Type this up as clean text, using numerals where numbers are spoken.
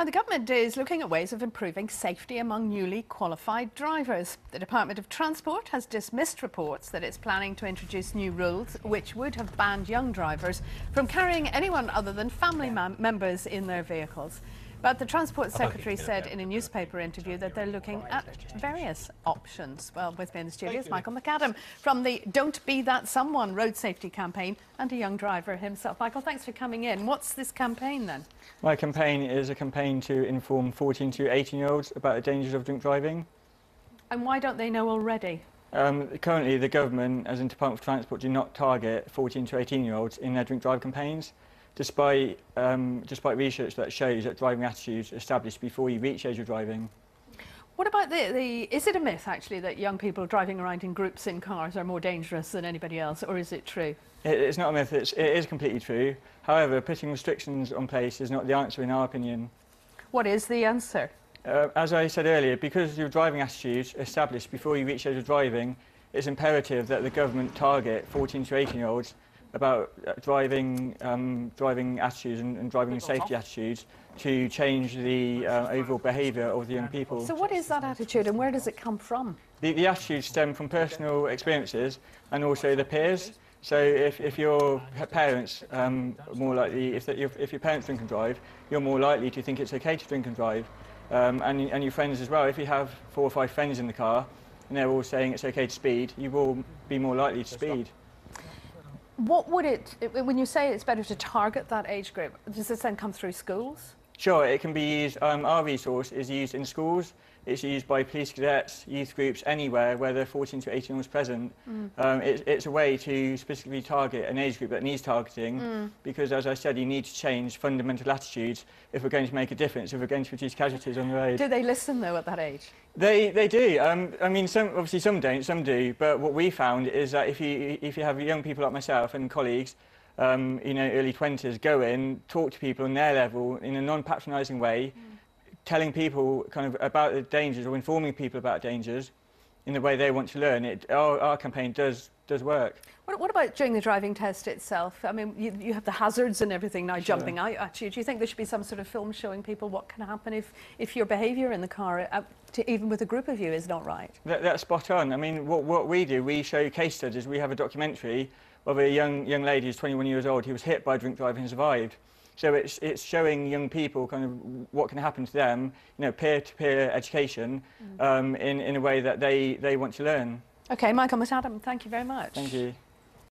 Now, the government is looking at ways of improving safety among newly qualified drivers. The Department of Transport has dismissed reports that it's planning to introduce new rules which would have banned young drivers from carrying anyone other than family members in their vehicles. But the Transport Secretary said in a newspaper interview that they're looking at various options. Well, with me in the studio is Michael McAdam from the Don't Be That Someone road safety campaign and a young driver himself. Michael, thanks for coming in. What's this campaign then? My campaign is a campaign to inform 14 to 18-year-olds about the dangers of drink driving. And why don't they know already? Currently, the government, as in Department of Transport, do not target 14 to 18-year-olds in their drink drive campaigns, despite research that shows that driving attitudes are established before you reach age of driving. What about is it a myth, actually, that young people driving around in groups in cars are more dangerous than anybody else, or is it true? It's not a myth, it is completely true. However, putting restrictions on place is not the answer in our opinion. What is the answer? As I said earlier, because your driving attitudes are established before you reach age of driving, it's imperative that the government target 14 to 18-year-olds about driving attitudes and driving safety attitudes to change the overall behaviour of the young people. So what is that attitude and where does it come from? The attitudes stem from personal experiences and also the peers. So if your parents more likely, if your parents drink and drive, you're more likely to think it's okay to drink and drive. And your friends as well. If you have 4 or 5 friends in the car and they're all saying it's okay to speed, you will be more likely to speed. What would when you say it's better to target that age group, does this then come through schools? Sure, it can be used. Our resource is used in schools. It's used by police cadets, youth groups, anywhere where there are 14 to 18 year olds present. It's a way to specifically target an age group that needs targeting because, as I said, you need to change fundamental attitudes if we're going to make a difference, if we're going to reduce casualties on the road. Do they listen, though, at that age? They do. I mean, obviously some don't, some do. But what we found is that if you have young people like myself and colleagues, you know, early 20s, go in, talk to people on their level in a non-patronising way, telling people kind of about the dangers or informing people about dangers in the way they want to learn. Our campaign does work. What about during the driving test itself? I mean, you have the hazards and everything now jumping out at you. Do you think there should be some sort of film showing people what can happen if your behaviour in the car, even with a group of you, is not right? That's spot on. I mean, what we do, we show case studies. We have a documentary of a young lady who's 21 years old who was hit by drink driving and survived. So it's showing young people kind of what can happen to them, you know, peer-to-peer education in a way that they want to learn. OK, Michael McAdam, thank you very much. Thank you.